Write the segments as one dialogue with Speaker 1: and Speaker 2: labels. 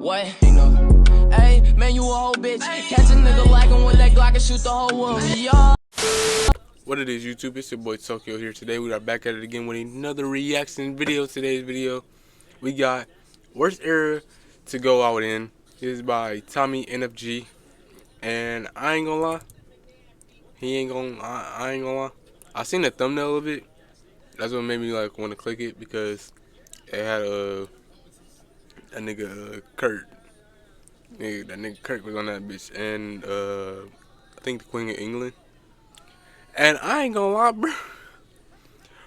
Speaker 1: What? Hey, man, you a whole bitch. Catch a nigga lagging with that Glock and shoot the whole world. Y'all.
Speaker 2: What it is, YouTube? It's your boy Tokyo here. Today we are back at it again with another reaction video. Today's video, we got Worst Era to Go Out In. This is by Tommy NFG, and I ain't gonna lie, I ain't gonna lie. I seen the thumbnail of it. That's what made me like want to click it, because it had a nigga Kurt. That nigga Kurt was on that bitch, and I think the Queen of England. And I ain't gonna lie, bro.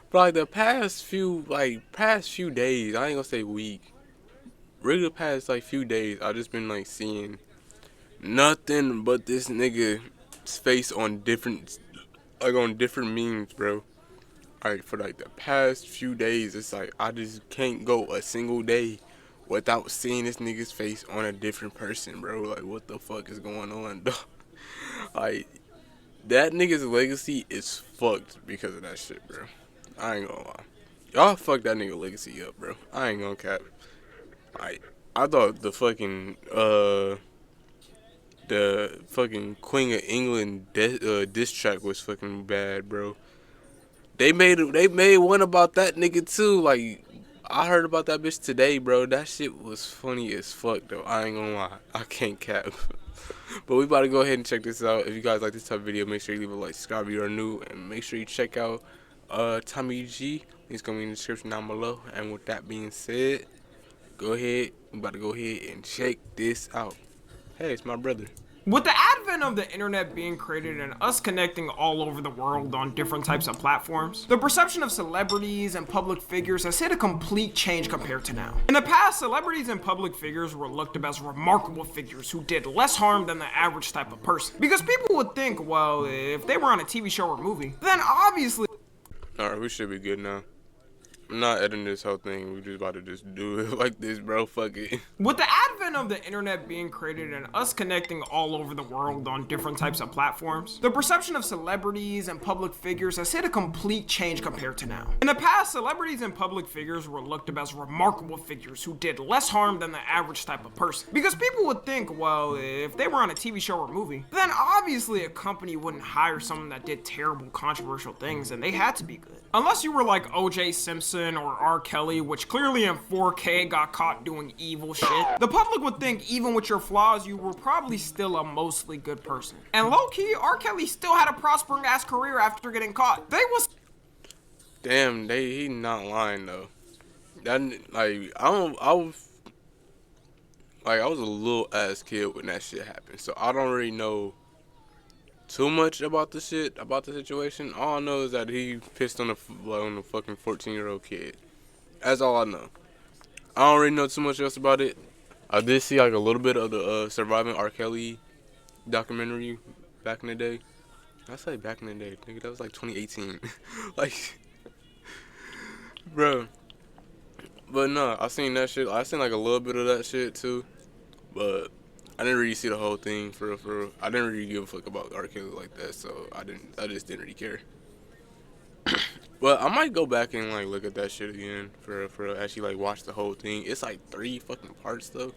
Speaker 2: For like the past few days, I ain't gonna say week, really the past like few days, I just been like seeing nothing but this nigga's face on different memes, bro. Alright, for like the past few days, it's like I just can't go a single day without seeing this nigga's face on a different person, bro. Like, what the fuck is going on, dog? Like, that nigga's legacy is fucked because of that shit, bro. I ain't gonna lie. Y'all fucked that nigga legacy up, bro. I ain't gonna cap. I thought the fucking Queen of England diss track was fucking bad, bro. They made one about that nigga too. Like, I heard about that bitch today, bro. That shit was funny as fuck, though. I ain't gonna lie. I can't cap. But we about to go ahead and check this out. If you guys like this type of video, make sure you leave a like, subscribe if you are new, and make sure you check out Tommy G. He's gonna be in the description down below. And with that being said, go ahead. We about to go ahead and check this out. Hey, it's my brother.
Speaker 3: With the advent of the internet being created and us connecting all over the world on different types of platforms, the perception of celebrities and public figures has hit a complete change compared to now. In the past, celebrities and public figures were looked at as remarkable figures who did less harm than the average type of person. Because people would think, well, if they were on a TV show or movie, then obviously...
Speaker 2: Alright, we should be good now. I'm not editing this whole thing. We just about to just do it like this, bro. Fuck it.
Speaker 3: With the advent of the internet being created and us connecting all over the world on different types of platforms, the perception of celebrities and public figures has hit a complete change compared to now. In the past, celebrities and public figures were looked at as remarkable figures who did less harm than the average type of person. Because people would think, well, if they were on a TV show or movie, then obviously a company wouldn't hire someone that did terrible, controversial things, and they had to be good. Unless you were like O.J. Simpson or R. Kelly, which clearly in 4K got caught doing evil shit. The public would think even with your flaws, you were probably still a mostly good person. And low-key, R. Kelly still had a prospering ass career after getting caught.
Speaker 2: Damn, he not lying though. That I was a little ass kid when that shit happened, so I don't really know too much about the situation. All I know is that he pissed on the fucking 14-year-old kid. That's all I know. I don't really know too much else about it. I did see like a little bit of the Surviving R. Kelly documentary back in the day. I say back in the day, nigga, that was like 2018. Like, bro. But no, I seen that shit. I seen like a little bit of that shit too, but I didn't really see the whole thing for real. I didn't really give a fuck about R. Kelly like that, so I just didn't really care. But I might go back and like look at that shit again for actually like watch the whole thing. It's like 3 fucking parts though.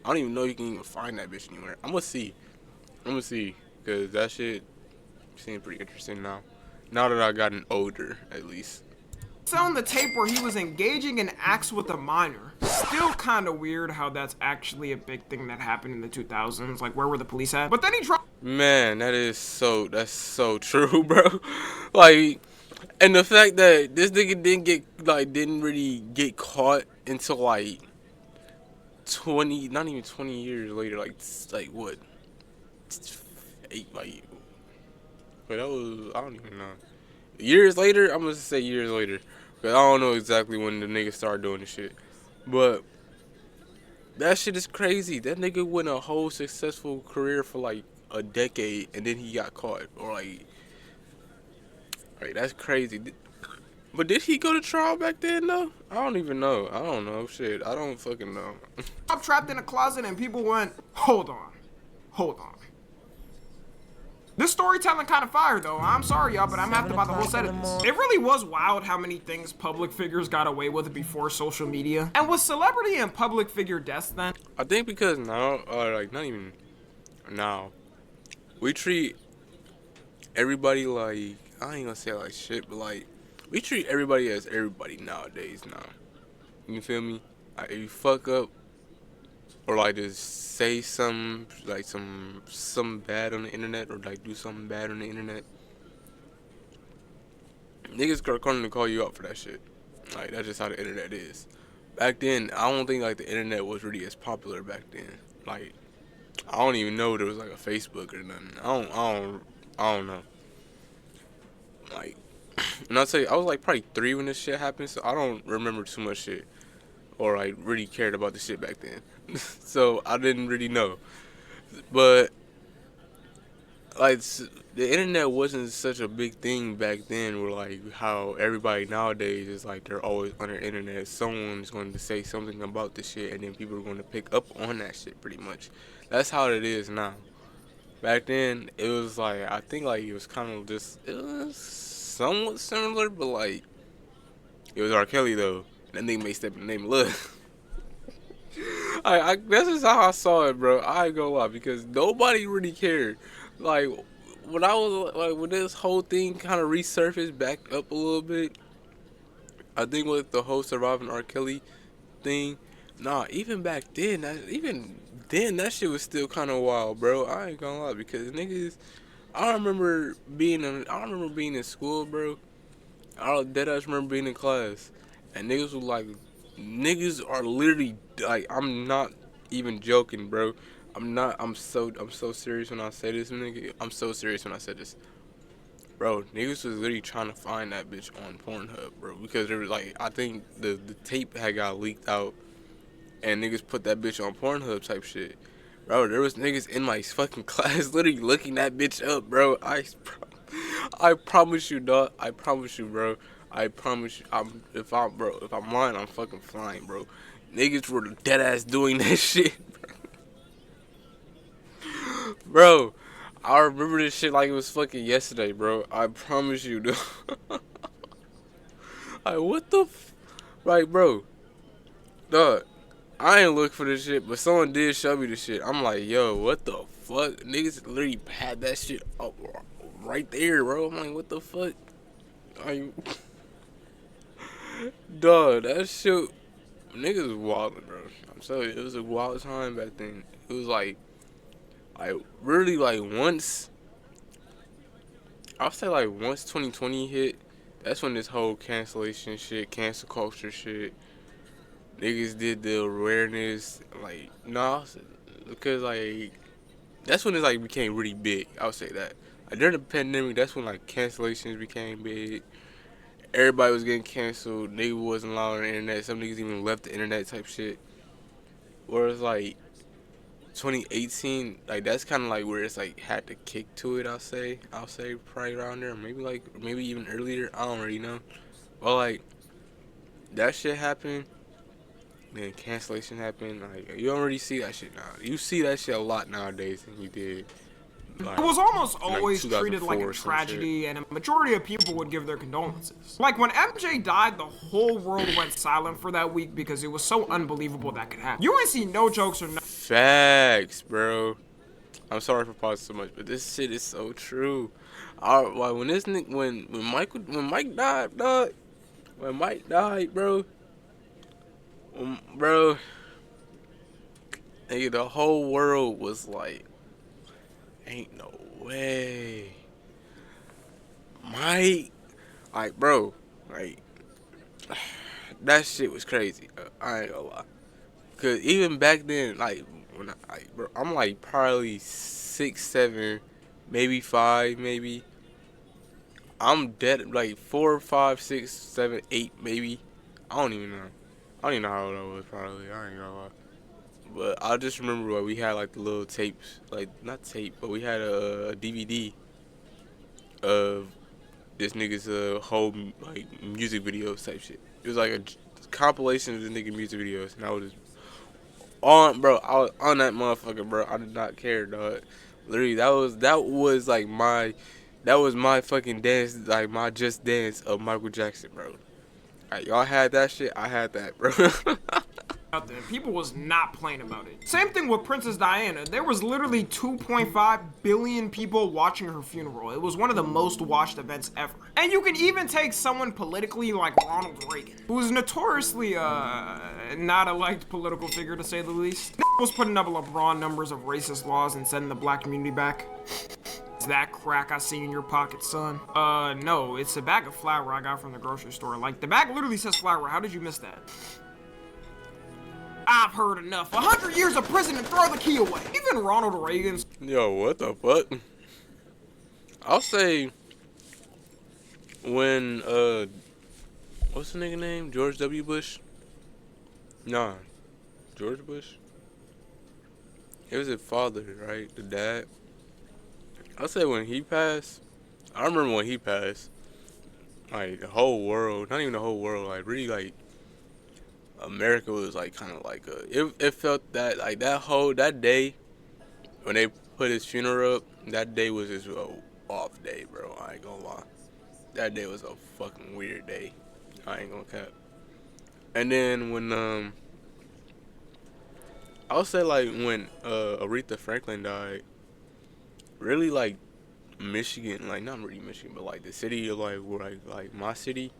Speaker 2: I don't even know you can even find that bitch anywhere. I'm gonna see, cause that shit seems pretty interesting now. Now that I gotten older, at least.
Speaker 3: On the tape where he was engaging in acts with a minor. Still kind of weird how that's actually a big thing that happened in the 2000s. Like, where were the police at? But then he dropped.
Speaker 2: Man, that's so true, bro. Like, and the fact that this nigga didn't really get caught until like 20, not even 20 years later. Like what? 8, like. But that was, I don't even know. Years later, I'm gonna say years later, because I don't know exactly when the nigga started doing the shit. But that shit is crazy. That nigga went a whole successful career for like a decade, and then he got caught. Or like that's crazy. But did he go to trial back then though? I don't even know. I don't know. Shit, I don't fucking know.
Speaker 3: I'm trapped in a closet, and people went, hold on. This storytelling kind of fire though. I'm sorry y'all, but I'm gonna have to buy the whole set of this. It really was wild how many things public figures got away with before social media. And was celebrity and public figure deaths then?
Speaker 2: I think because now, like not even now, we treat everybody like, I ain't gonna say like shit, but like we treat everybody as everybody nowadays now. You feel me? Like if you fuck up or like just say some like some bad on the internet or like do something bad on the internet, niggas are coming to call you out for that shit. Like that's just how the internet is. Back then, I don't think like the internet was really as popular back then. Like I don't even know there was like a Facebook or nothing. I don't know. Like, and I'll tell you, I was like probably 3 when this shit happened, so I don't remember too much shit or like really cared about the shit back then. So I didn't really know. But like the internet wasn't such a big thing back then, where like how everybody nowadays is like they're always on the internet. Someone's going to say something about the shit and then people are going to pick up on that shit pretty much. That's how it is now. Back then it was like, I think like it was kind of just, it was somewhat similar, but like it was R. Kelly though. That nigga may step in the name of love. That's just how I saw it, bro. I ain't gonna lie, because nobody really cared. Like when I was like, when this whole thing kind of resurfaced back up a little bit, I think with the whole surviving R. Kelly thing, nah, even back then, that shit was still kind of wild, bro. I ain't gonna lie, because niggas, I remember being in school, bro. I remember being in class, and niggas was like, niggas are literally like, I'm not even joking, bro. I'm so serious when I say this, nigga. I'm so serious when I say this. Bro, niggas was literally trying to find that bitch on Pornhub, bro. Because there was like, I think the tape had got leaked out and niggas put that bitch on Pornhub type shit. Bro, there was niggas in my fucking class literally looking that bitch up, bro. I promise you, dog. I promise you, bro. I promise you. If I'm lying, I'm fucking flying, bro. Niggas were dead ass doing that shit, bro. Bro, I remember this shit like it was fucking yesterday, bro. I promise you, dude. Like, what the like, bro. Dog, I ain't look for this shit, but someone did show me this shit. I'm like, yo, what the fuck? Niggas literally had that shit up right there, bro. I'm like, what the fuck? Are you... Dog, that shit... Niggas was wildin', bro. I'm telling you, it was a wild time back then. It was like really, like, once... I'll say, like, once 2020 hit, that's when this whole cancellation shit, cancel culture shit, niggas did the awareness, like, nah, because, like, that's when it, like, became really big. I would say that. Like, during the pandemic, that's when, like, cancellations became big. Everybody was getting canceled. Niggas wasn't allowed on the internet. Some niggas even left the internet type shit. Whereas, like, 2018, like, that's kind of, like, where it's, like, had to kick to it, I'll say probably around there. Maybe even earlier. I don't really know. But, like, that shit happened. Then cancellation happened. Like, you don't really see that shit now. You see that shit a lot nowadays than you did. Like,
Speaker 3: it was almost
Speaker 2: like
Speaker 3: always treated like a tragedy, and a majority of people would give their condolences. Like, when MJ died, the whole world went silent for that week because it was so unbelievable that could happen. You ain't see no jokes or no...
Speaker 2: Facts, bro. I'm sorry for pausing so much, but this shit is so true. Like, when this nigga, when Mike died, dog, when Mike died, bro, nigga, the whole world was like, ain't no way. Mike, like, bro, like, that shit was crazy. I ain't gonna lie. Cause even back then, like, when bro, I'm like probably 6, 7, maybe 5, maybe. I'm dead, like 4, 5, 6, 7, 8, maybe. I don't even know. I don't even know how old I was, probably. I ain't gonna lie. But I just remember, like, we had, like, the little tapes. Like, not tape, but we had a DVD of this nigga's whole, like, music videos type shit. It was, like, a compilation of the nigga music videos. And I was just I was on that motherfucker, bro. I did not care, dog. Literally, that was my fucking dance, like my just dance of Michael Jackson, bro. Like, y'all had that shit, I had that, bro.
Speaker 3: Out there. People was not playing about it. Same thing with Princess Diana. There was literally 2.5 billion people watching her funeral. It was one of the most watched events ever. And you can even take someone politically like Ronald Reagan, who was notoriously not a liked political figure to say the least. Was putting up LeBron numbers of racist laws and sending the black community back. Is that crack I see in your pocket, son? No, it's a bag of flour I got from the grocery store. Like, the bag literally says flour. How did you miss that? I've heard enough. 100 years of prison and throw the key away. Even Ronald Reagan's.
Speaker 2: Yo, what the fuck? I'll say when, what's the nigga name? George W. Bush? Nah. George Bush? It was his father, right? The dad. I'll say when he passed, I remember when he passed, like, the whole world, not even the whole world, like, really, like, America was like kind of like it felt that like that day when they put his funeral up, that day was just a off day, bro. I ain't gonna lie. That day was a fucking weird day. I ain't gonna cap. And then when I'll say like when Aretha Franklin died, really like Michigan, like not really Michigan, but like the city of like my city.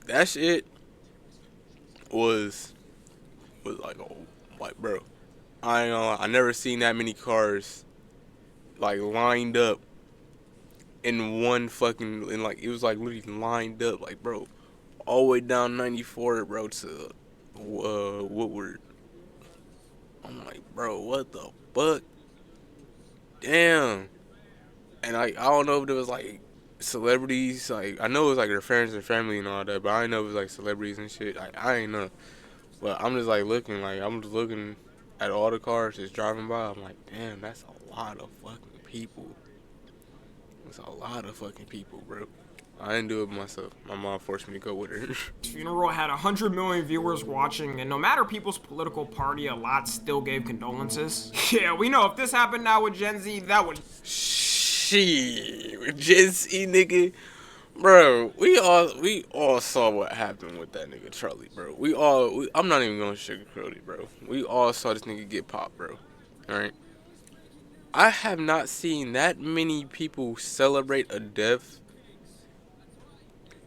Speaker 2: That shit was like, oh, like, bro, I ain't gonna lie, I never seen that many cars, like, lined up in one fucking, and, like, it was, like, literally lined up, like, bro, all the way down 94, bro, to, Woodward. I'm like, bro, what the fuck? Damn. And, like, I don't know if it was, like, celebrities, like, I know it was like their friends and family and all that, but I didn't know it was like celebrities and shit. Like, I ain't know, but I'm just like looking at all the cars just driving by. I'm like, damn, that's a lot of fucking people. That's a lot of fucking people, bro. I didn't do it myself. My mom forced me to go with her.
Speaker 3: Funeral had 100 million viewers watching, and no matter people's political party, a lot still gave condolences. Yeah, we know if this happened now with Gen Z, that would.
Speaker 2: Shit, Gen Z nigga, bro. We all saw what happened with that nigga Charlie, bro. I'm not even gonna sugarcoat it, bro. We all saw this nigga get popped, bro. All right. I have not seen that many people celebrate a death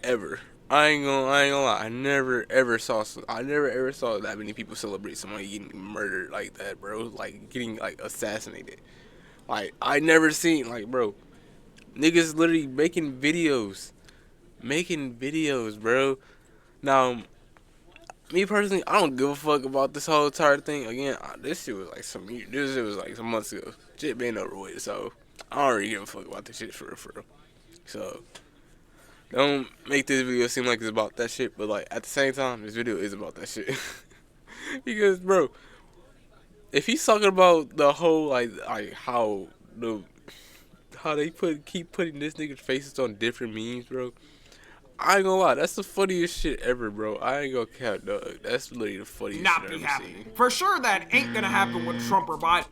Speaker 2: ever. I ain't gonna lie. I never ever saw that many people celebrate somebody getting murdered like that, bro. Like getting like assassinated. Like, I never seen, like, bro, niggas literally making videos, bro. Now, me personally, I don't give a fuck about this whole entire thing. Again, this shit was like some months ago. Shit been over with, so I don't really give a fuck about this shit for real. So, don't make this video seem like it's about that shit, but, like, at the same time, this video is about that shit. Because, bro, if he's talking about the whole like how they keep putting this nigga's faces on different memes, bro, I ain't gonna lie, that's the funniest shit ever, bro. I ain't gonna cap, dog. That's literally the funniest shit I've ever seen.
Speaker 3: For sure, that ain't gonna happen with Trump or Biden.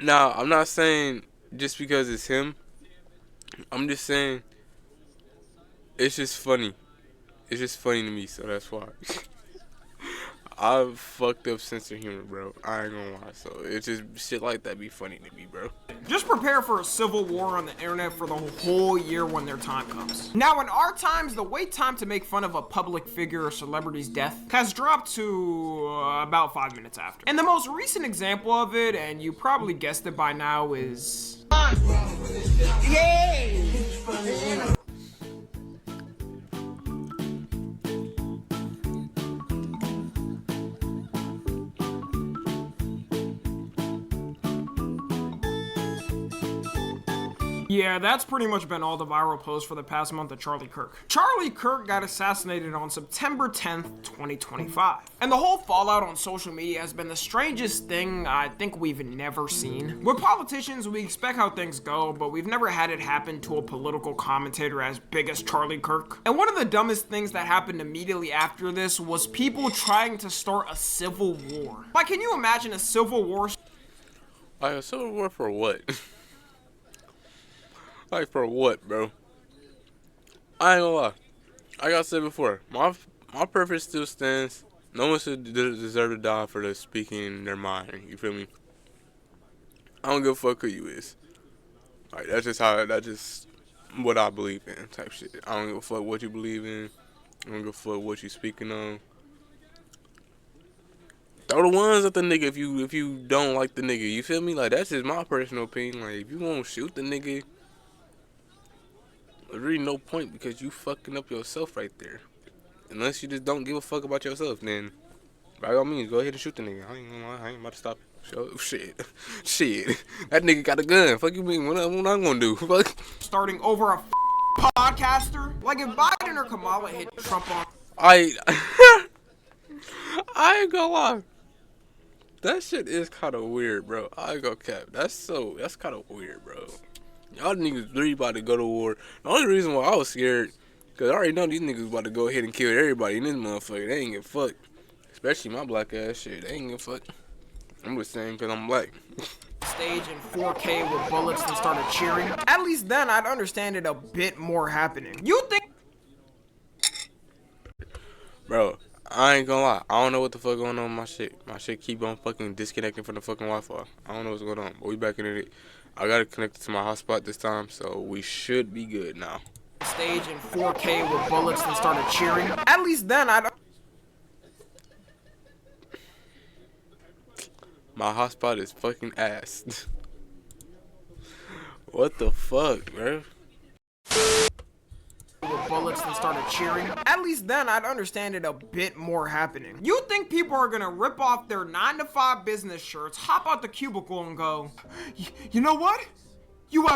Speaker 2: Nah, I'm not saying just because it's him. I'm just saying it's just funny. It's just funny to me, so that's why. I've fucked up sense of humor, bro. I ain't gonna lie. So it's just shit like that be funny to me, bro.
Speaker 3: Just prepare for a civil war on the internet for the whole year when their time comes. Now, in our times, the wait time to make fun of a public figure or celebrity's death has dropped to about 5 minutes after. And the most recent example of it, and you probably guessed it by now, is... Yay! Yeah, that's pretty much been all the viral posts for the past month of Charlie Kirk. Charlie Kirk got assassinated on September 10th, 2025. And the whole fallout on social media has been the strangest thing I think we've never seen. With politicians, we expect how things go, but we've never had it happen to a political commentator as big as Charlie Kirk. And one of the dumbest things that happened immediately after this was people trying to start a civil war. Like, can you imagine a civil war?
Speaker 2: Like a civil war for what? Like for what, bro? I ain't gonna lie. Like I said before, my purpose still stands. No one should deserve to die for the speaking their mind. You feel me? I don't give a fuck who you is. Like that's just what I believe in type shit. I don't give a fuck what you believe in. I don't give a fuck what you speaking on. Throw the ones at the nigga if you don't like the nigga. You feel me? Like that's just my personal opinion. Like if you won't shoot the nigga, there's really no point because you fucking up yourself right there. Unless you just don't give a fuck about yourself, then by all means go ahead and shoot the nigga. I ain't about to stop. Shit. Shit. That nigga got a gun. Fuck you mean? What I'm gonna do? Fuck.
Speaker 3: Starting over a podcaster? Like if Biden or Kamala hit Trump on.
Speaker 2: I ain't gonna lie. That shit is kind of weird, bro. I ain't gonna cap. That's kind of weird, bro. Y'all niggas really about to go to war. The only reason why I was scared, cause I already know these niggas about to go ahead and kill everybody in this motherfucker. They ain't get fucked. Especially my black ass shit. They ain't get fucked. I'm just saying cause I'm black.
Speaker 3: Stage in 4K with bullets and started cheering. At least then I'd understand it a bit more happening. You think?
Speaker 2: Bro, I ain't gonna lie. I don't know what the fuck going on with my shit. My shit keep on fucking disconnecting from the fucking Wi-Fi. I don't know what's going on, but we back in it. I got it connected to my hotspot this time, so we should be good now.
Speaker 3: Stage in 4K with bullets and started cheering. At least then I'd.
Speaker 2: My hotspot is fucking ass. What the fuck, bro?
Speaker 3: With bullets and started cheering. At least then I'd understand it a bit more happening. You think people are gonna rip off their 9-to-5 business shirts, hop out the cubicle and go, you know what? You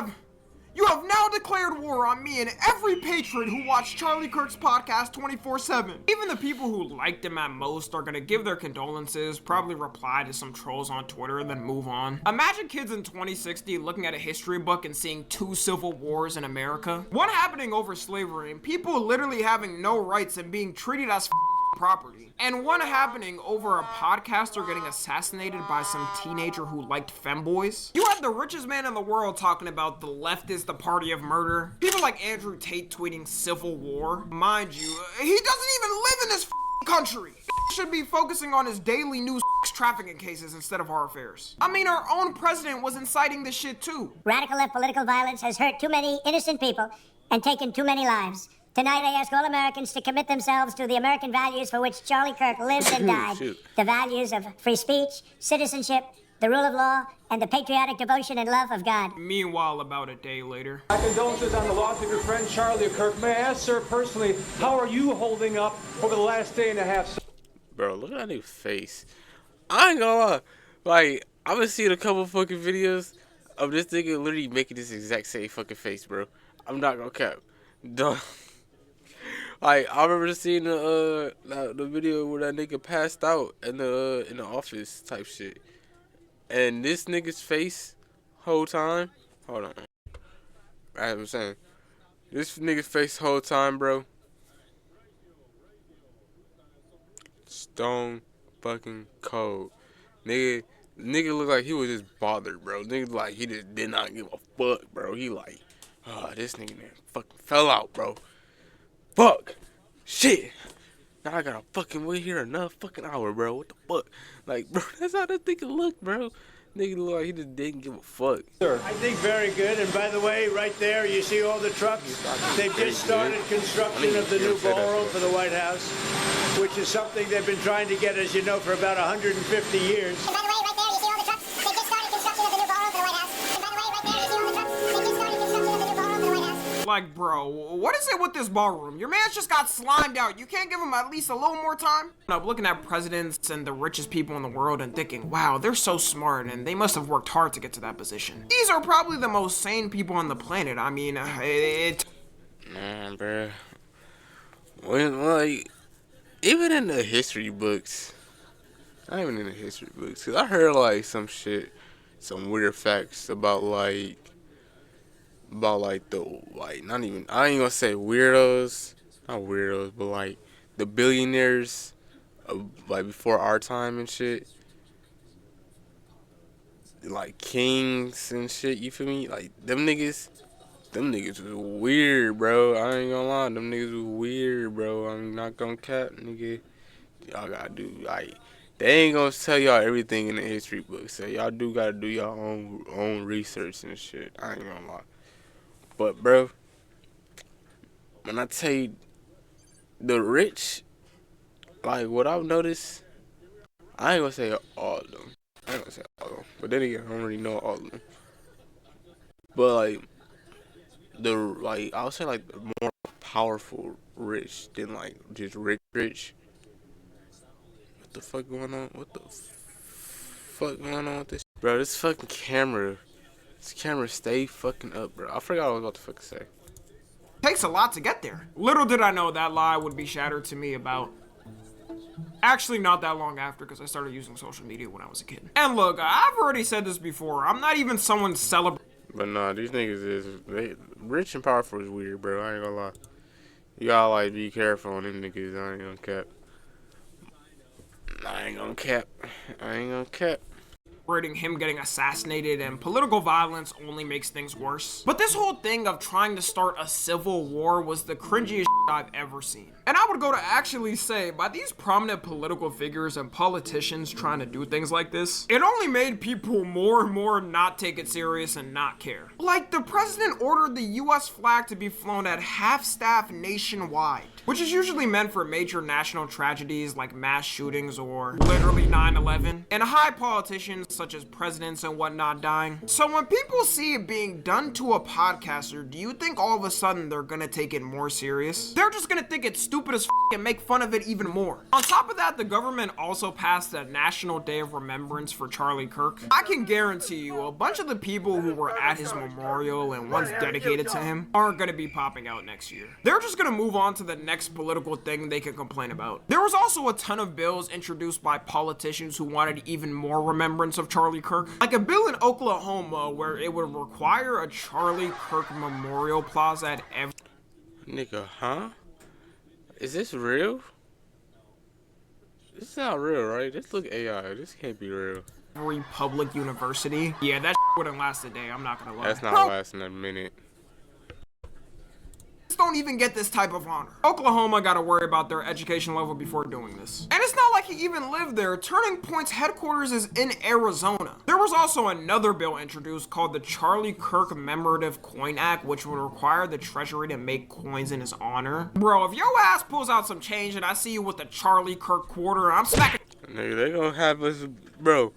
Speaker 3: have now declared war on me and every patriot who watched Charlie Kirk's podcast 24/7. Even the people who liked him at most are gonna give their condolences, probably reply to some trolls on Twitter, and then move on. Imagine kids in 2060 looking at a history book and seeing 2 civil wars in America. One happening over slavery and people literally having no rights and being treated as property. And one happening over a podcaster getting assassinated by some teenager who liked femboys. You have the richest man in the world talking about the left is the party of murder. People like Andrew Tate tweeting civil war. Mind you, he doesn't even live in this country. Should be focusing on his daily news trafficking cases instead of our affairs. I mean, our own president was inciting this shit too.
Speaker 4: Radical left political violence has hurt too many innocent people and taken too many lives. Tonight I ask all Americans to commit themselves to the American values for which Charlie Kirk lived and died. The values of free speech, citizenship, the rule of law, and the patriotic devotion and love of God.
Speaker 3: Meanwhile, about a day later.
Speaker 5: My condolences on the loss of your friend Charlie Kirk. May I ask, sir, personally, how are you holding up over the last day and a half?
Speaker 2: Bro, look at that nigga's face. I ain't gonna lie. Like, I've been seeing a couple fucking videos of this nigga literally making this exact same fucking face, bro. I'm not gonna cap. Duh. Like, I remember seeing the video where that nigga passed out in the office type shit. And this nigga's face whole time. Hold on. As I'm saying, this nigga's face whole time, bro. Stone fucking cold. Nigga looked like he was just bothered, bro. Nigga like he just did not give a fuck, bro. He like, oh, this nigga man fucking fell out, bro. Fuck. Shit. Now I gotta fucking wait here another fucking hour, bro. What the fuck? Like, bro, that's how that nigga look, bro. Nigga look like he just didn't give a fuck.
Speaker 5: Sir.
Speaker 6: I think very good. And by the way, right there, you see all the trucks? They've just started construction of the new ballroom for the White House, which is something they've been trying to get, as you know, for about 150 years.
Speaker 4: And by the way, right there, you see all the trucks? They just started construction of the new ballroom for the White House. And by the way, right there, you see all the trucks? They just started construction of the new ballroom for the White House.
Speaker 3: Like, bro, what is it with this ballroom? Your man's just got slimed out. You can't give him at least a little more time? I'm looking at presidents and the richest people in the world and thinking, wow, they're so smart and they must have worked hard to get to that position. These are probably the most sane people on the planet. I mean,
Speaker 2: Man, bro. When, like, even in the history books, not even in the history books, because I heard, like, some shit, some weird facts about, like, the, like, not even, I ain't gonna say weirdos, not weirdos, but, like, the billionaires, like, before our time and shit. like kings and shit. You feel me? Like them niggas was weird, bro. I ain't gonna lie, them niggas was weird, bro. I'm not gonna cap, nigga. Y'all gotta do like they ain't gonna tell y'all everything in the history book, so y'all do gotta do your own research and shit. I ain't gonna lie, but bro, when I tell you the rich, like what I've noticed, I ain't gonna say all of them. I ain't gonna say all of them, but then again, I don't really know all of them. But like I would say like the more powerful rich than like just rich. What the fuck going on? What the fuck going on with this? Bro, this fucking camera. This camera stay fucking up, bro. I forgot what I was about to fucking say.
Speaker 3: Takes a lot to get there. Little did I know that lie would be shattered to me about actually not that long after, because I started using social media when I was a kid. And look, I've already said this before, I'm not even someone celebrating.
Speaker 2: But nah, these niggas rich and powerful is weird, bro. I ain't gonna lie. You gotta like be careful on them niggas. I ain't gonna cap. I ain't gonna cap.
Speaker 3: Him getting assassinated, and political violence only makes things worse. But this whole thing of trying to start a civil war was the cringiest I've ever seen. And I would go to actually say, by these prominent political figures and politicians trying to do things like this, it only made people more and more not take it serious and not care. Like, the president ordered the US flag to be flown at half-staff nationwide, which is usually meant for major national tragedies like mass shootings or literally 9/11, and high politicians such as presidents and whatnot dying. So when people see it being done to a podcaster, do you think all of a sudden they're gonna take it more serious? They're just gonna think it's stupid as and make fun of it even more. On top of that, the government also passed a National Day of Remembrance for Charlie Kirk. I can guarantee you a bunch of the people who were at his memorial and once dedicated to him aren't gonna be popping out next year. They're just gonna move on to the next political thing they can complain about. There was also a ton of bills introduced by politicians who wanted even more remembrance of Charlie Kirk. Like a bill in Oklahoma where it would require a Charlie Kirk memorial plaza at every...
Speaker 2: Nigga, huh? Is this real? This is not real, right? This look AI. This can't be real.
Speaker 3: every public university. Yeah, that wouldn't last a day, I'm not gonna lie.
Speaker 2: That's not lasting a minute.
Speaker 3: Don't even get this type of honor. Oklahoma gotta worry about their education level before doing this. And it's not like he even lived there. Turning Point's headquarters is in Arizona. There was also another bill introduced called the Charlie Kirk Commemorative Coin Act, which would require the Treasury to make coins in his honor. Bro, if your ass pulls out some change and I see you with the Charlie Kirk quarter, I'm smacking.
Speaker 2: Nigga, they gonna have us, bro.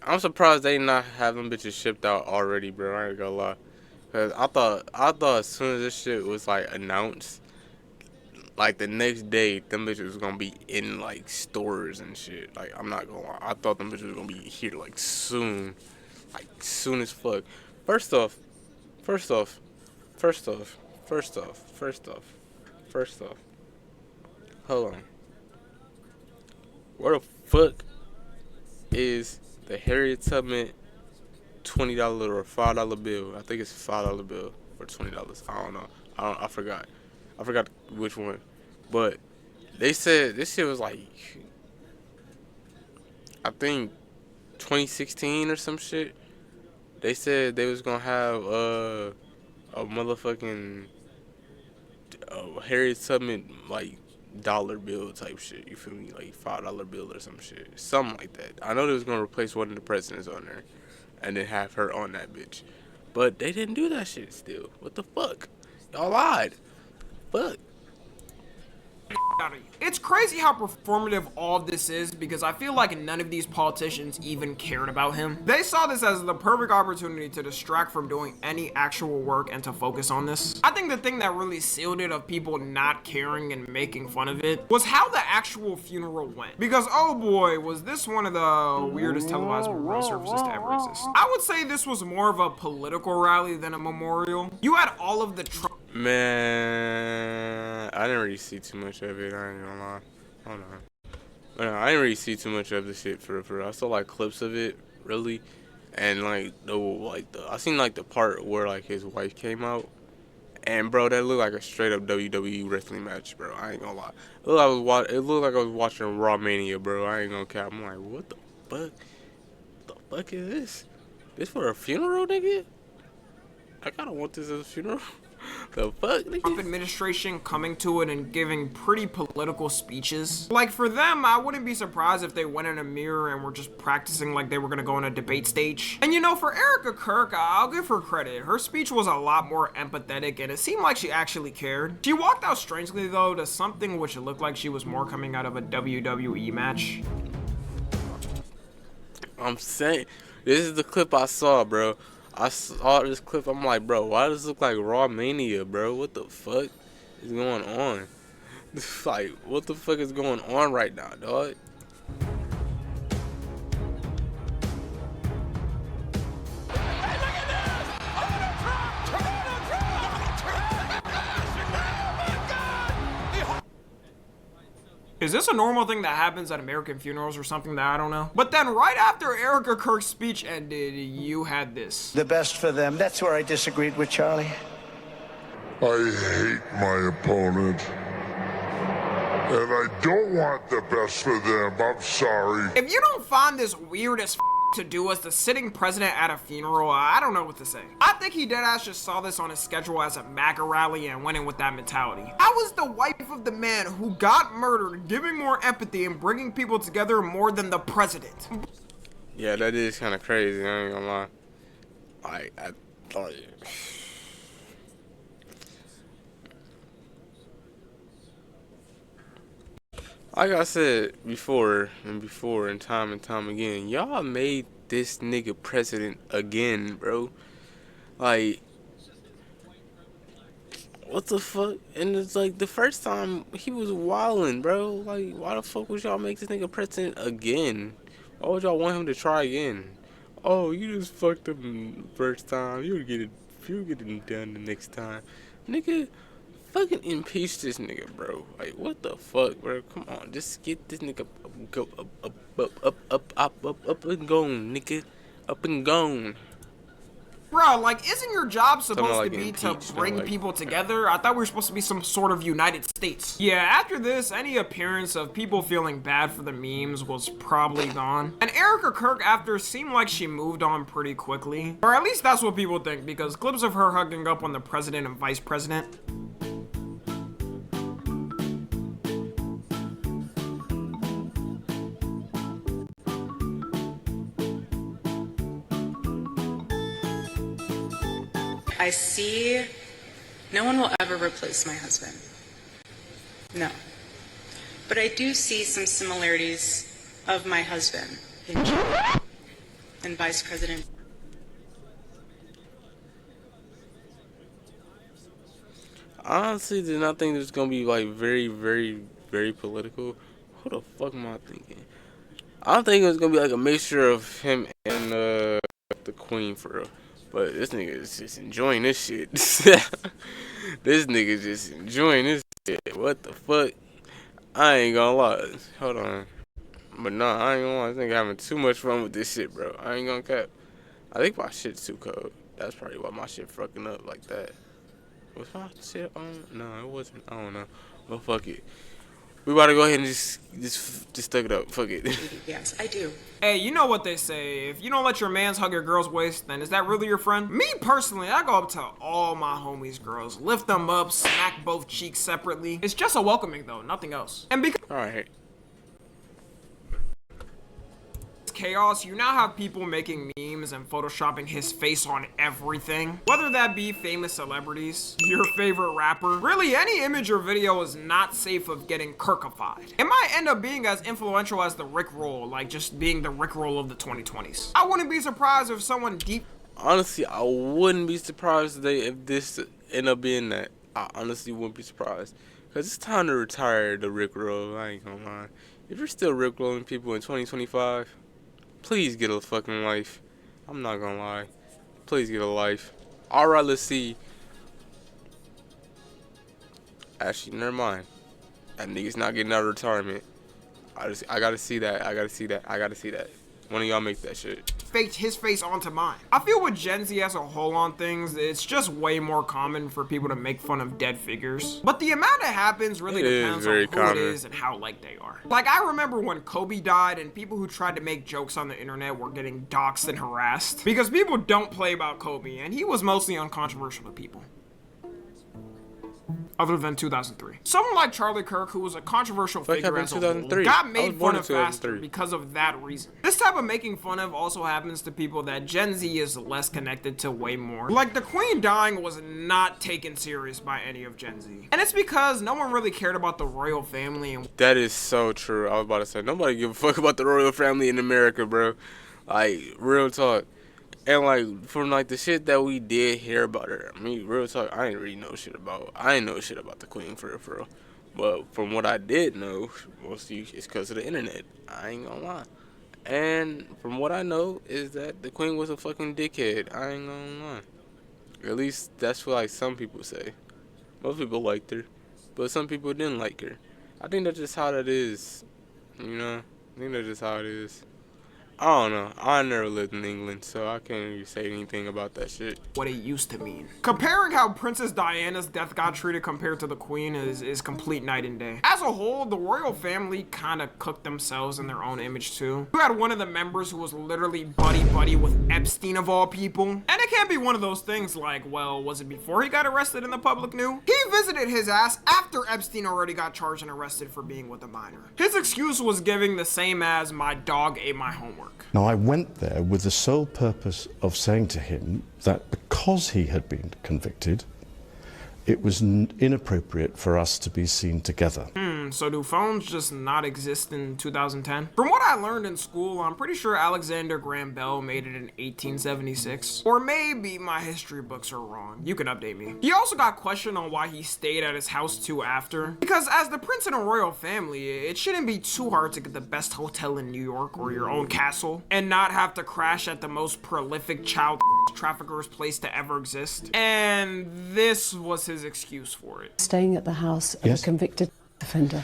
Speaker 2: I'm surprised they not have them bitches shipped out already, bro. I ain't gonna lie. Cause I thought as soon as this shit was like announced, like the next day, them bitches was gonna be in like stores and shit. Like I'm not gonna lie, I thought them bitches was gonna be here like soon as fuck. First off, hold on. Where the fuck is the Harriet Tubman $20 or $5 bill? I think it's $5 bill for $20. I don't know. I forgot which one. But they said this shit was like, I think 2016 or some shit. They said they was gonna have a motherfucking Harriet Tubman like dollar bill type shit. You feel me? Like $5 bill or some shit. Something like that. I know they was gonna replace one of the presidents on there and then have her on that bitch. But they didn't do that shit still. What the fuck? Y'all lied. Fuck.
Speaker 3: It's crazy how performative all of this is, because I feel like none of these politicians even cared about him. They saw this as the perfect opportunity to distract from doing any actual work and to focus on this. I think the thing that really sealed it of people not caring and making fun of it was how the actual funeral went. Because oh boy, was this one of the weirdest televised memorial services to ever exist. I would say this was more of a political rally than a memorial. You had all of the
Speaker 2: Man, I didn't really see too much of it. I ain't gonna lie. Hold on. I didn't really see too much of the shit for real. I saw like clips of it, really, and like I seen like the part where like his wife came out, and bro, that looked like a straight up WWE wrestling match, bro. I ain't gonna lie. It looked like I was watching Raw Mania, bro. I ain't gonna cap. I'm like, what the fuck? fuck is this? This for a funeral, nigga? I kinda want this as a funeral. The fuck, nigga?
Speaker 3: Trump administration coming to it and giving pretty political speeches. Like, for them, I wouldn't be surprised if they went in a mirror and were just practicing like they were gonna go on a debate stage. And you know, for Erica Kirk, I'll give her credit. Her speech was a lot more empathetic and it seemed like she actually cared. She walked out strangely, though, to something which looked like she was more coming out of a WWE match.
Speaker 2: I'm saying, this is the clip I saw, bro. I saw this clip. I'm like, bro, why does this look like Raw Mania, bro? What the fuck is going on? Like, what the fuck is going on right now, dog?
Speaker 3: Is this a normal thing that happens at American funerals or something that I don't know? But then right after Erica Kirk's speech ended, you had this.
Speaker 6: The best for them. That's where I disagreed with Charlie.
Speaker 7: I hate my opponent. And I don't want the best for them. I'm sorry.
Speaker 3: If you don't find this weird as to do as the sitting president at a funeral, I don't know what to say. I think he deadass just saw this on his schedule as a MAGA rally and went in with that mentality. How is the wife of the man who got murdered giving more empathy and bringing people together more than the president?
Speaker 2: Yeah, that is kind of crazy. I ain't gonna lie. I thought. Like I said before and time again, y'all made this nigga president again, bro. Like, what the fuck? And it's like the first time he was wildin', bro. Like, why the fuck would y'all make this nigga president again? Why would y'all want him to try again? Oh, you just fucked up the first time. You'll get it done the next time, nigga. Fucking impeach this nigga, bro. Like, what the fuck, bro? Come on, just get this nigga up and gone, nigga. Up and gone.
Speaker 3: Bro, like, isn't your job supposed
Speaker 2: like
Speaker 3: to be to
Speaker 2: impeached,
Speaker 3: bring
Speaker 2: like,
Speaker 3: people together? I thought we were supposed to be some sort of United States. Yeah, after this, any appearance of people feeling bad for the memes was probably gone. And Erica Kirk, after, seemed like she moved on pretty quickly. Or at least that's what people think, because clips of her hugging up on the president and vice president.
Speaker 8: I see no one will ever replace my husband. No. But I do see some similarities of my husband in Joe and Vice President.
Speaker 2: Honestly, did not think this was gonna be like very political. Who the fuck am I thinking? I don't think it was gonna be like a mixture of him and the queen for real. But this nigga is just enjoying this shit. This nigga just enjoying this shit. What the fuck? I ain't gonna lie. Hold on. But nah, I ain't gonna lie. This nigga having too much fun with this shit, bro. I ain't gonna cap. I think my shit's too cold. That's probably why my shit fucking up like that. Was my shit on? No, it wasn't. I don't know. But fuck it. We about to go ahead and just stuck it up. Fuck it.
Speaker 8: Yes, I do.
Speaker 3: Hey, you know what they say, if you don't let your mans hug your girl's waist, then is that really your friend? Me personally, I go up to all my homies' girls, lift them up, smack both cheeks separately. It's just a welcoming though, nothing else. And because
Speaker 2: Alright.
Speaker 3: chaos, you now have people making memes and photoshopping his face on everything. Whether that be famous celebrities, your favorite rapper, really any image or video is not safe of getting Kirkified. It might end up being as influential as the Rickroll, like just being the Rickroll of the 2020s. I wouldn't be surprised if someone deep...
Speaker 2: Honestly, I wouldn't be surprised if this end up being that. I honestly wouldn't be surprised. Because it's time to retire the Rickroll, I ain't gonna lie. If you're still Rickrolling people in 2025, please get a fucking life. I'm not gonna lie. Please get a life. I'd rather see... Actually, never mind. That nigga's not getting out of retirement. I gotta see that. I gotta see that. One of y'all make that shit.
Speaker 3: Faked his face onto mine. I feel with Gen Z as a whole on things, it's just way more common for people to make fun of dead figures. But the amount it happens really depends on who it is and how like they are. Like, I remember when Kobe died and people who tried to make jokes on the internet were getting doxxed and harassed. Because people don't play about Kobe, and he was mostly uncontroversial to people. Other than 2003. Someone like Charlie Kirk, who was a controversial figure as a whole, got made fun of faster because of that reason. This type of making fun of also happens to people that Gen Z is less connected to way more. Like, the Queen dying was not taken serious by any of Gen Z. And it's because no one really cared about the royal family. And
Speaker 2: that is so true. I was about to say, nobody give a fuck about the royal family in America, bro. Like, real talk. And, like, from, like, the shit that we did hear about her, I mean, real talk, I ain't really know shit about, the Queen, for real. But from what I did know, mostly it's because of the internet. I ain't gonna lie. And from what I know is that the Queen was a fucking dickhead. I ain't gonna lie. At least that's what, like, some people say. Most people liked her, but some people didn't like her. I think that's just how that is, you know? I think that's just how it is. I don't know. I never lived in England, so I can't really say anything about that shit.
Speaker 3: What it used to mean. Comparing how Princess Diana's death got treated compared to the Queen is complete night and day. As a whole, the royal family kind of cooked themselves in their own image too. You had one of the members who was literally buddy with Epstein of all people. And it can't be one of those things like, well, was it before he got arrested and the public knew? He visited his ass after Epstein already got charged and arrested for being with a minor. His excuse was giving the same as, my dog ate my homework.
Speaker 9: Now, I went there with the sole purpose of saying to him that because he had been convicted, it was inappropriate for us to be seen together.
Speaker 3: So do phones just not exist in 2010? From what I learned in school, I'm pretty sure Alexander Graham Bell made it in 1876. Or maybe my history books are wrong. You can update me. He also got questioned on why he stayed at his house too after. Because as the prince in a royal family, it shouldn't be too hard to get the best hotel in New York or your own castle and not have to crash at the most prolific child trafficker's place to ever exist. And this was his excuse for it.
Speaker 10: Staying at the house of a convicted offender.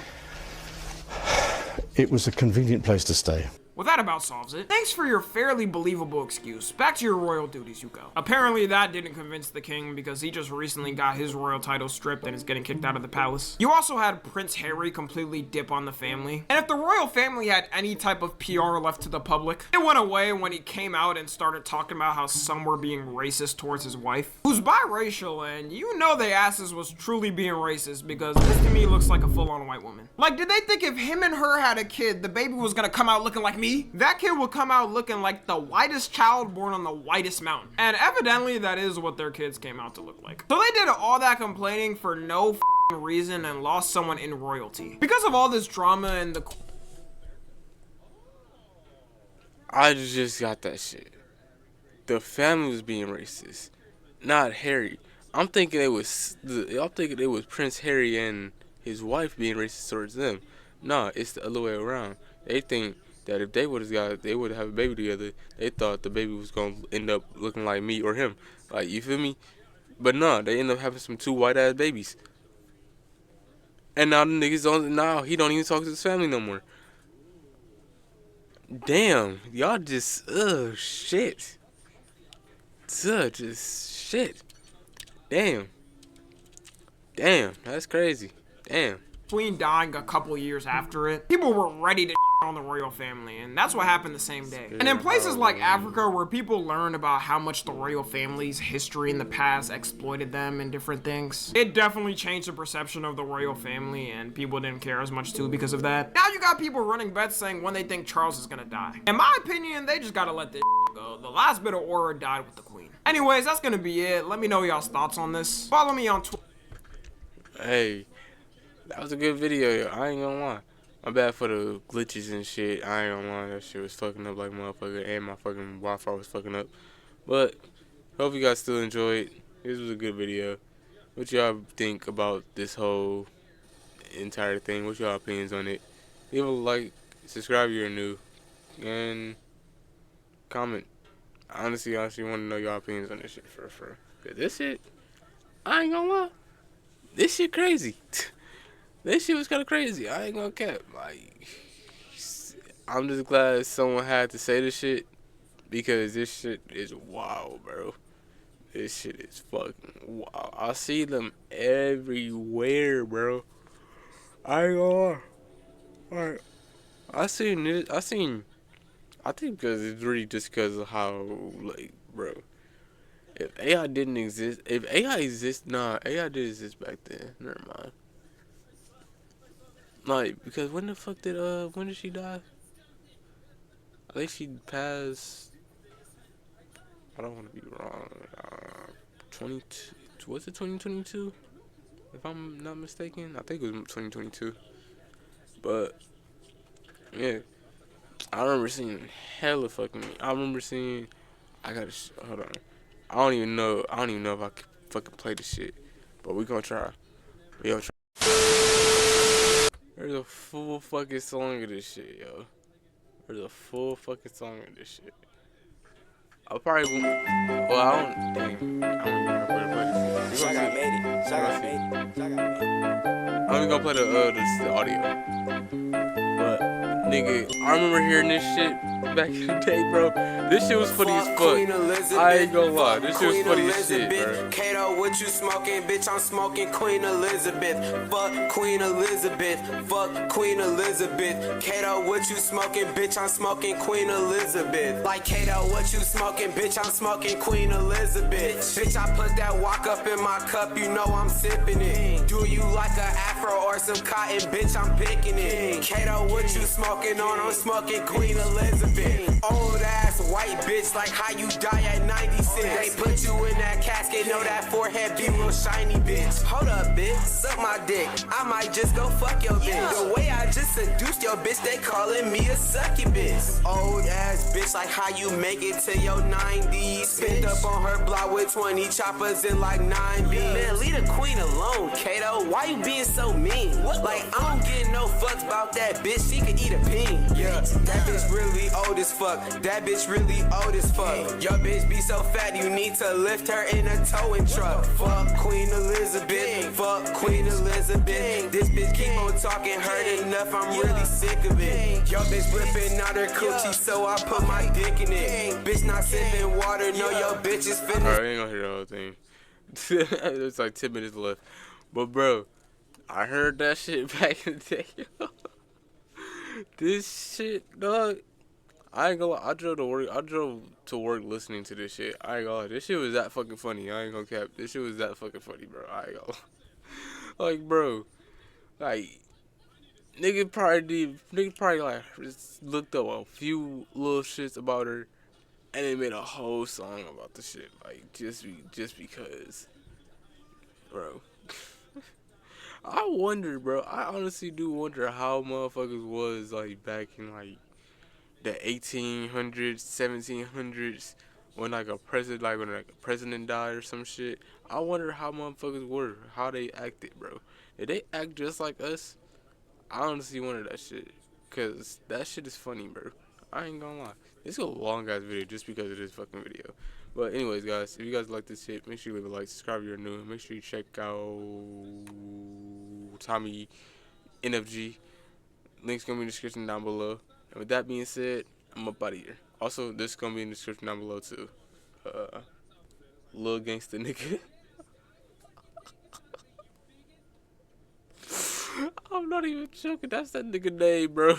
Speaker 9: It was a convenient place to stay.
Speaker 3: Well, that about solves it. Thanks for your fairly believable excuse. Back to your royal duties you go. Apparently that didn't convince the king because he just recently got his royal title stripped and is getting kicked out of the palace. You also had Prince Harry completely dip on the family. And if the royal family had any type of PR left to the public, it went away when he came out and started talking about how some were being racist towards his wife, who's biracial, and you know they asses was truly being racist because this to me looks like a full-on white woman. Like, did they think if him and her had a kid, the baby was gonna come out looking like me? That kid would come out looking like the whitest child born on the whitest mountain. And evidently that is what their kids came out to look like. So they did all that complaining for no reason and lost someone in royalty. Because of all this drama and the...
Speaker 2: I just got that shit. The family was being racist, not Harry. I'm thinking it was Prince Harry and his wife being racist towards them. Nah, it's the other way around. They think that if they would have a baby together, they thought the baby was gonna end up looking like me or him. Like, you feel me? But nah, they end up having some two white ass babies. And now the niggas he don't even talk to his family no more. Damn, y'all just shit. Just shit. Damn, that's crazy. Damn.
Speaker 3: Queen dying a couple years after it, people were ready to on the royal family, and that's what happened the same day. And in places like Africa, where people learned about how much the royal family's history in the past exploited them and different things, it definitely changed the perception of the royal family, and people didn't care as much too because of that. Now you got people running bets saying when they think Charles is gonna die. In my opinion, they just gotta let this go. The last bit of aura died with the Queen. Anyways, that's gonna be it. Let me know y'all's thoughts on this. Follow me on Twitter.
Speaker 2: Hey, that was a good video, yo. I ain't gonna lie. My bad for the glitches and shit. I ain't gonna lie, that shit was fucking up like motherfucker, and my fucking Wi-Fi was fucking up. But hope you guys still enjoyed. This was a good video. What y'all think about this whole entire thing? What's y'all opinions on it? Leave a like, subscribe if you're new, and comment. I honestly want to know y'all opinions on this shit for. Cause this shit, I ain't gonna lie, this shit crazy. This shit was kind of crazy. I ain't gonna cap. Like, I'm just glad someone had to say this shit because this shit is wild, bro. This shit is fucking wild. I see them everywhere, bro. I ain't gonna lie. Like, I think because it's really just because of how, like, bro. If AI didn't exist, AI did exist back then. Never mind. Like, because when did she die? I think she passed. I don't want to be wrong. 22. Was it 2022? If I'm not mistaken, I think it was 2022. But yeah, I remember seeing hella fucking. I remember seeing. Hold on. I don't even know if I can fucking play this shit. But we gonna try. There's a full fucking song of this shit, yo. There's a full fucking song of this shit. I probably won't. Well, I don't think. I don't even play this shit. I'm only gonna play the audio. But, nigga, I remember hearing this shit back in the day, bro. This shit was funny as fuck. I ain't gonna lie. This shit was funny as shit, bro.
Speaker 11: Kato, what you smoking? Bitch, I'm smoking Queen Elizabeth. Fuck Queen Elizabeth. Fuck Queen Elizabeth. Kato, what you smoking? Bitch, I'm smoking Queen Elizabeth. Like Kato, what you smoking? Bitch, I'm smoking Queen Elizabeth. Bitch, I put that walk up in my cup, you know I'm sipping it. Do you like a afro or some cotton? Bitch, I'm picking it. Kato, what you smoking on? I'm smoking Queen Elizabeth. Old ass white bitch, like how you die at 96. They put you in that casket, know that forehead be real shiny, bitch. Hold up, bitch, suck my dick. I might just go fuck your bitch. The way I just seduced your bitch, they calling me a sucky bitch. Old ass bitch, like how you make it to your 90s. Spent up on her block with 20 choppers in like 9 beans. Man, leave the queen alone, Kato. Why you being so mean? Like, I don't get no fucks about that bitch. She could eat a peen. Yeah, that bitch really old as fuck. That bitch really old as fuck. Your bitch be so fat, you need to lift her in a towing truck. Fuck Queen Elizabeth. Fuck Queen Elizabeth. This bitch keep on talking, heard enough, I'm really sick of it. Your bitch whipping out her coochie, so I put my dick in it. Bitch not sipping water, no, your bitch is finished.
Speaker 2: Alright, I ain't gonna hear the whole thing. There's like 10 minutes left. But bro, I heard that shit back in the day. This shit, dog. I ain't gonna lie. I drove to work listening to this shit. I ain't gonna lie. This shit was that fucking funny. I ain't gonna cap. This shit was that fucking funny, bro. I ain't gonna lie. Like, bro. Like, nigga probably like just looked up a few little shits about her and they made a whole song about the shit. Like, just because. Bro. I wonder, bro. I honestly do wonder how motherfuckers was like back in like the 1800s, 1700s when like a president died or some shit. I wonder how motherfuckers were, how they acted, bro. Did they act just like us? I honestly wonder that shit, cause that shit is funny, bro. I ain't gonna lie. This is a long ass video just because of this fucking video. But anyways, guys, if you guys like this shit, make sure you leave a like, subscribe if you're new, and make sure you check out Tommy NFG. Link's gonna be in the description down below. And with that being said, I'm up out of here. Also, this is gonna be in the description down below too. Lil Gangsta nigga. I'm not even joking. That's that nigga name, bro.